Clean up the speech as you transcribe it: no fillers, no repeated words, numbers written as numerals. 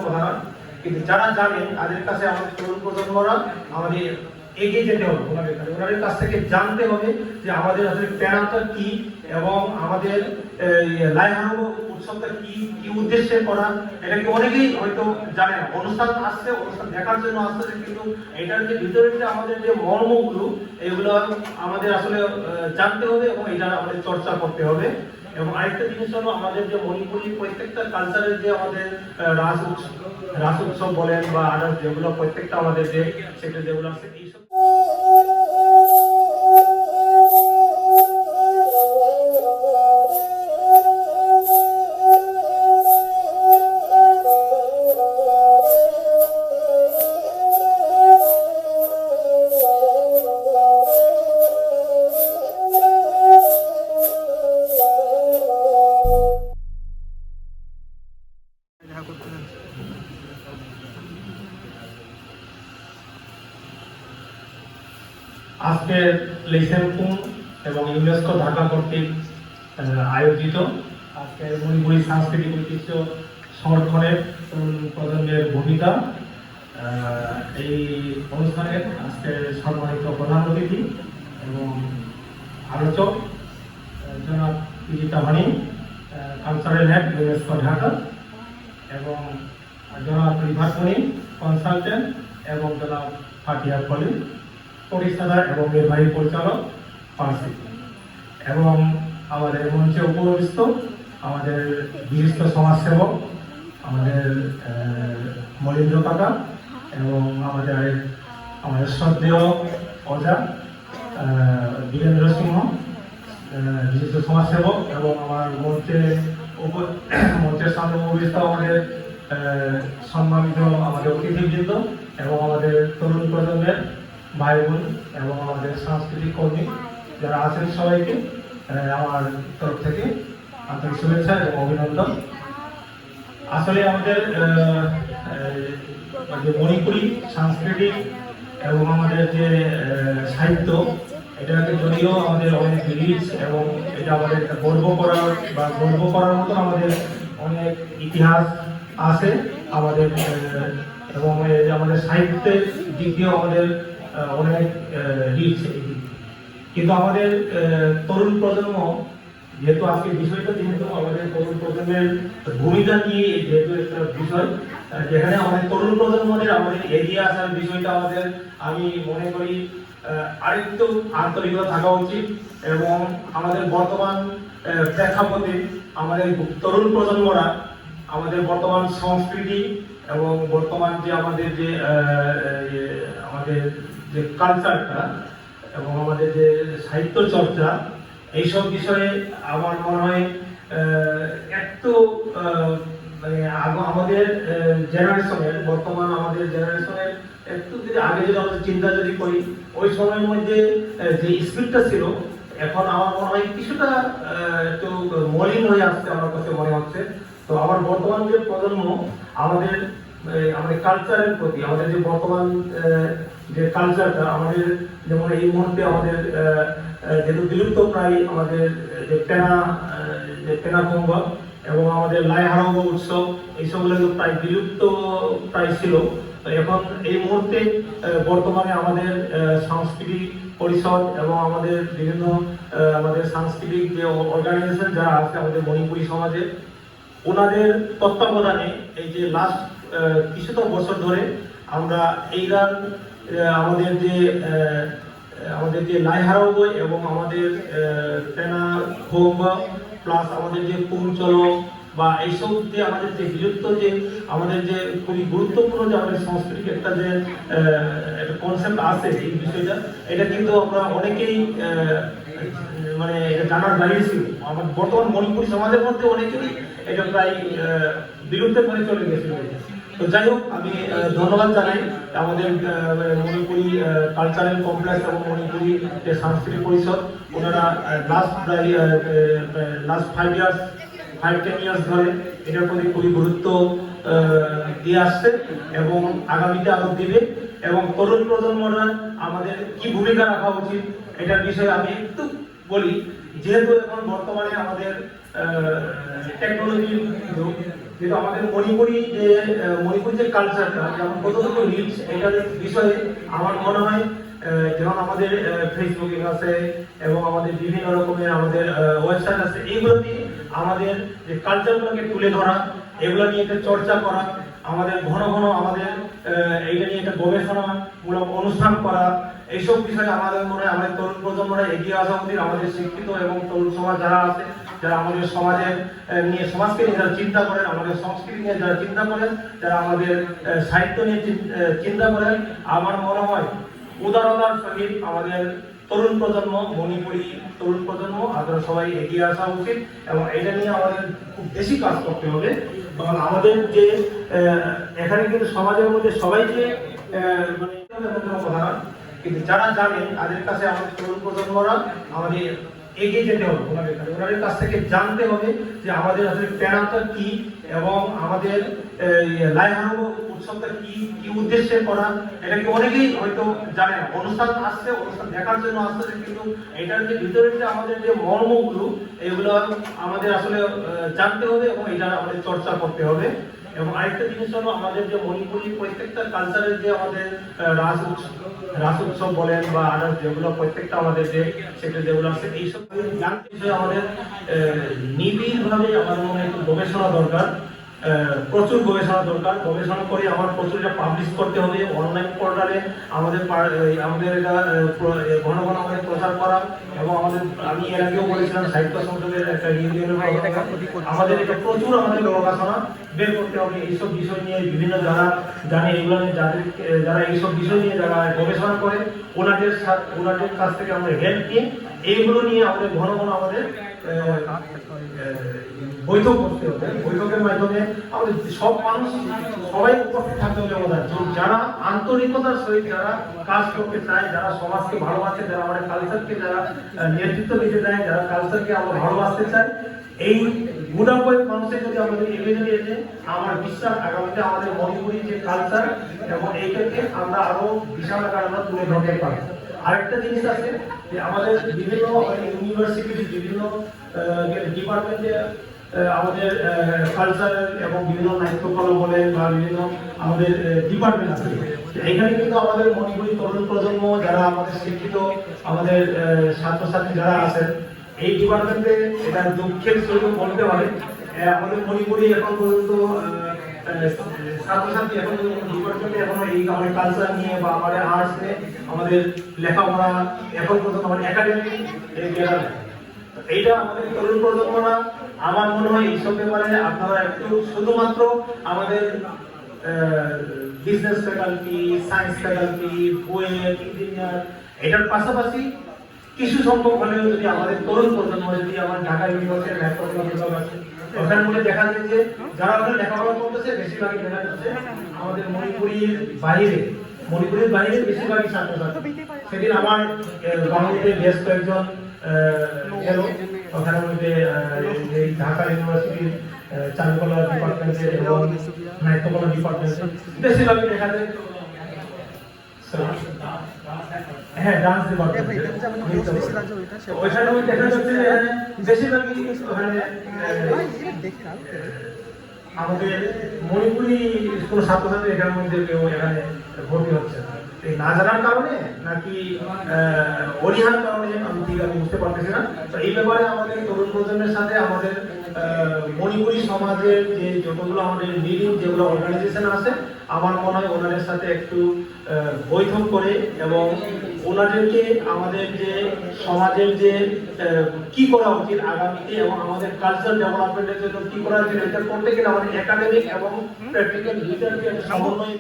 কথা না, কিন্তু যারা জানেন তাদের কাছে আমাদের তরুণ প্রজন্মরা আমাদের এগিয়ে যেতে হবে, ওনাদের কাছ থেকে জানতে হবে যে আমাদের আসলে প্যারাটা কি এবং আমাদের লাইহানো উৎসবটা কি কি উদ্দেশ্যে করা, এটা কি অনেকেই হয়তো জানে না। অনুষ্ঠান আসছে, অনুষ্ঠান দেখার জন্য আসছে, কিন্তু এটার যে ভিতরে যে আমাদের যে মর্মগুলো এগুলো আমাদের আসলে জানতে হবে এবং এটা আমাদের চর্চা করতে হবে। এবং আরেকটা জিনিস হলো আমাদের যে মণিপুরি প্রত্যেকটা কালচারের যে আমাদের রাস উৎসব বলেন বা আদার্স যেগুলো প্রত্যেকটা আমাদের যে সেটা যেগুলো আছে এইসব আজকের লেসেনপুর এবং ইউনেস্কো ঢাকা কর্তৃক আয়োজিত আজকের মণিপুরি সাংস্কৃতিক ঐতিহ্য সংরক্ষণের প্রজন্মের ভূমিকা, এই অনুষ্ঠানের আজকের সম্মানিত প্রধান অতিথি এবং আলোচক জনাব পিজিতা ভানি, কালচারাল হেড ইউনেস্কো ঢাকা, এবং জনাব রিভার্সনি কনসালটেন্ট এবং জনাব ফাটিয়া কলিম পরিচালক এবং নির্বাহী পরিচালক পার্সি, এবং আমাদের মঞ্চে উপস্থিত আমাদের বিশিষ্ট সমাজসেবক আমাদের মলিন্দ্র কাকা এবং আমাদের শ্রদ্ধেয় অজা বীরেন্দ্র সিংহ বিশিষ্ট সমাজসেবক, এবং আমার মঞ্চের সামনে উপস্থিত আমাদের সম্মানিত আমাদের অতিথিবৃন্দ এবং আমাদের তরুণ প্রজন্মের ভাই বোন এবং আমাদের সাংস্কৃতিক কর্মী যারা আছেন, সবাইকে আমার তরফ থেকে আন্তরিক শুভেচ্ছা এবং অভিনন্দন। আসলে আমাদের যে মণিপুরি সাংস্কৃতিক এবং আমাদের যে সাহিত্য, এটাকে যদিও আমাদের অনেক রিচ এবং এটা আমাদের গর্ব করার মতো আমাদের অনেক ইতিহাস আছে আমাদের, এবং আমাদের সাহিত্যের দিক দিয়েও আমাদের অনেক রিচ, কিন্তু আমাদের তরুণ প্রজন্ম যেহেতু আজকে বিষয়টা যেহেতু আমাদের তরুণ প্রজন্মের ভূমিকা নিয়ে যেহেতু একটা বিষয়, যেখানে আমাদের তরুণ প্রজন্মদের আমাদের এগিয়ে আসার বিষয়টা আমাদের আমি মনে করি আরেকটু আন্তরিকতা থাকা উচিত। এবং আমাদের বর্তমান প্রেক্ষাপটে আমাদের তরুণ প্রজন্মরা আমাদের বর্তমান সংস্কৃতি এবং বর্তমান যে আমাদের যে কালচারটা এবং আমাদের যে সাহিত্য চর্চা, এইসব বিষয়ে আমার মনে হয় একটু মানে আমাদের জেনারেশনের বর্তমান আমাদের জেনারেশনের একটু যদি আগে যদি আমাদের চিন্তা যদি করি, ওই সময়ের মধ্যে যে স্পিডটা ছিল এখন আমার মনে হয় কিছুটা একটু মলিন হয়ে আসছে আমার কাছে মনে হচ্ছে। তো আমার বর্তমান যে প্রজন্ম আমাদের কালচারের প্রতি আমাদের যে বর্তমান যে কালচারটা আমাদের, যেমন এই মুহূর্তে আমাদের যেহেতু বিলুপ্ত প্রায় আমাদের যে পেনা কুম্ভ এবং আমাদের লাইহারঙ্গ উৎসব, এইসবগুলো প্রায় বিলুপ্ত প্রায় ছিল। তো এখন এই মুহূর্তে বর্তমানে আমাদের সাংস্কৃতিক পরিষদ এবং আমাদের বিভিন্ন আমাদের সাংস্কৃতিক যে অর্গানাইজেশন যারা আছে আমাদের মণিপুরী সমাজে, ওনাদের তত্ত্বাবধানে এই যে লাস্ট কিছুটা বছর ধরে আমরা এই গান আমাদের যে লাইহারঙ্গ এবং আমাদের পেনা কুম্ভ প্লাস আমাদের যে কুমচল বা এইসব যে আমাদের যে বিলুপ্ত যে আমাদের যে খুবই গুরুত্বপূর্ণ যে আমাদের সাংস্কৃতিক একটা যে একটা কনসেপ্ট আছে, এই বিষয়টা এটা কিন্তু আমরা অনেকেই মানে এটা জানার বাইরে ছিল। আমার বর্তমান মণিপুরী সমাজের মধ্যে অনেকেই এটা প্রায় বিলুপ্তের পরে চলে গেছিল। তো যাই হোক, আমি ধন্যবাদ জানাই আমাদের মণিপুরি কালচারাল কমপ্লেক্স এবং মণিপুরি যে সাংস্কৃতিক পরিষদ, ওনারা লাস্ট 5-10 ইয়ার্স ধরে এটার প্রতি খুবই গুরুত্ব দিয়ে আসছে এবং আগামীতে আরো দিবে। এবং তরুণ প্রজন্মরা আমাদের কি ভূমিকা রাখা উচিত এটার বিষয়ে আমি একটু বলি। যেহেতু এখন বর্তমানে আমাদের টেকনোলজির যুগ, যেটা আমাদের মণিপুরি যে কালচারটা যেমন কতটুকু রিচ এটার বিষয়ে আমার মনে হয় যেমন আমাদের ফেসবুকে আছে এবং আমাদের বিভিন্ন রকমের আমাদের ওয়েবসাইট আছে, এইগুলো দিয়ে আমাদের যে কালচারগুলোকে তুলে ধরা, এগুলো নিয়ে একটা চর্চা করা, আমাদের ঘন ঘন আমাদের এইটা নিয়ে একটা গবেষণামূলক অনুষ্ঠান করা, এইসব বিষয়ে আমাদের মনে হয় আমাদের তরুণ প্রজন্মরা এগিয়ে আসা উচিত। আমাদের শিক্ষিত এবং তরুণ সমাজ যারা আছে, যারা আমাদের সমাজের সমাজকে নিয়ে যারা চিন্তা করেন, আমাদের সংস্কৃতি নিয়ে যারা চিন্তা করেন, যারা আমাদের সাহিত্য নিয়ে চিন্তা করেন, আমার মনে হয় উদারতার সহিত আমাদের তরুণ প্রজন্ম, মণিপুরী তরুণ প্রজন্ম আপনারা সবাই এগিয়ে আসা উচিত এবং এটা নিয়ে আমাদের খুব বেশি কাজ করতে হবে। কারণ আমাদের যে এখানে কিন্তু সমাজের মধ্যে সবাই যে মানে কথা, কিন্তু যারা জানেন তাদের কাছে আমাদের তরুণ প্রজন্মরা আমাদের এগিয়ে যেতে হবে, ওনাদের কাছ থেকে জানতে হবে যে আমাদের আসলে প্যারাটা কি এবং আমাদের লাইহারো উৎসবটা কি কি উদ্দেশ্যে করা, এটা কি অনেকেই হয়তো জানে না। অনুষ্ঠান আসছে, অনুষ্ঠান দেখার জন্য আসছে, কিন্তু এটার যে ভিতরে যে আমাদের যে মর্মগুলো এগুলো আমাদের আসলে জানতে হবে এবং এটা আমাদের চর্চা করতে হবে। এবং আরেকটা জিনিস হলো আমাদের যে মণিপুরি প্রত্যেকটা কালচারের যে আমাদের রাস উৎসব বলেন বা আদার্স যেগুলো প্রত্যেকটা আমাদের যে সেটা যেগুলো আছে এইসব জানতে বিষয়ে আমাদের নিবিড়ভাবে আমাদের মনে একটু গবেষণা দরকার, প্রচুর গবেষণা দরকার। গবেষণা করে আমার প্রচুর এটা পাবলিশ করতে হবে অনলাইন পোর্টালে, আমাদের এটা ঘন ঘন আমাদের প্রচার করা এবং আমি এর আগেও বলেছিলাম সাহিত্য সংসদের একটা আমাদের এটা প্রচুর আমাদের গবেষণা বের করতে হবে এইসব বিষয় নিয়ে। বিভিন্ন যারা জানে এগুলো নিয়ে যারা এইসব বিষয় নিয়ে যারা গবেষণা করে ওনাদের কাছ থেকে আমরা হেল্প নিয়ে এইগুলো নিয়ে আমাদের ঘন ঘন আমাদের বৈঠক করতে হবে। বৈঠকের মাধ্যমে আমাদের সব মানুষ সবাই উপস্থিত থাকতে হবে আমাদের, যারা আন্তরিকতার সহিত যারা কাজ করতে চায়, যারা সমাজকে ভালোবাসে, যারা আমাদের কালচারকে যারা নেতৃত্ব দিতে চায়, যারা কালচারকে আমরা ভালোবাসতে চাই, এই গুণাবলী মানুষের যদি আমাদের এগিয়ে নিয়েছে আমার বিশ্বাস আগামীতে আমাদের মণিপুরি যে কালচার এবং এইটাকে আমরা আরো বিশাল আকারে আমরা তুলে ধরতে পারবো। আরেকটা জিনিস আছে যে আমাদের বিভিন্ন ইউনিভার্সিটির বিভিন্ন ডিপার্টমেন্টে আমাদের কালচার এবং বিভিন্ন নাট্যকলা বলেন বা বিভিন্ন আমাদের ডিপার্টমেন্ট আছে, এখানে কিন্তু আমাদের মণিপুরি তরুণ প্রজন্ম যারা আমাদের শিক্ষিত আমাদের ছাত্রছাত্রী যারা আছেন এই ডিপার্টমেন্টে, এটা দুঃখের সহিত বলতে হয় আমাদের মণিপুরি এখন পর্যন্ত ছাত্রছাত্রী এখন ডিপার্টমেন্টে এখনো এই আমাদের কালচার নিয়ে বা আমাদের আর্টস নিয়ে আমাদের লেখাপড়া এখন পর্যন্ত আমাদের একাডেমিক এইটা আমাদের তরুণ প্রজন্মরা আমার মনে হয় এইসব ব্যাপারে আপনারা একটু শুধুমাত্র আমাদের business faculty, science faculty, poet, engineer এটার পাশাপাশি কিছু সংখ্যক হলেও যদি আমাদের তরুণ প্রজন্ম যদি আমার ঢাকা ইউনিভার্সিটির লেখাপড়া আছে ওখানে মধ্যে দেখা যায় যে যারা ওখানে লেখাপড়া করতেছে বেশিরভাগই দেখা যাচ্ছে আমাদের মণিপুরের বাইরে বেশিরভাগই ছাত্রছাত্রী। সেদিন আমার বাংলাদেশের বেশ কয়েকজন এলো ওখানে মধ্যে ঢাকা ইউনিভার্সিটির চারুকলা ডিপার্টমেন্টের এবং নাট্যকলা ডিপার্টমেন্টের বেশিরভাগই দেখা যায় হ্যাঁ ডান্স ডিপার্টমেন্ট ওইখানে দেখা যাচ্ছে বেশিরভাগই আমাদের মণিপুরি কোনো ছাত্রছাত্রী এখানের মধ্যে কেউ এখানে ভর্তি হচ্ছে না, এই না জানার কারণে নাকি অনীহার কারণে আমি বুঝতে পারতেছি না। তো এই ব্যাপারে আমাদের তরুণ প্রজন্মের সাথে আমাদের মণিপুরি সমাজের যে যতগুলো আমাদের লিডিং যেগুলো অর্গানাইজেশন আছে আমার মনে হয় ওনাদের সাথে একটু বৈঠক করে এবং ওনাদেরকে আমাদের যে সমাজের যে কি করা উচিত আগামীতে এবং আমাদের কালচার ডেভেলপমেন্টের জন্য কি করা উচিত এটা করতে গেলে আমাদের একাডেমিক এবং প্র্যাকটিক্যাল দুইটাকে সমন্বয়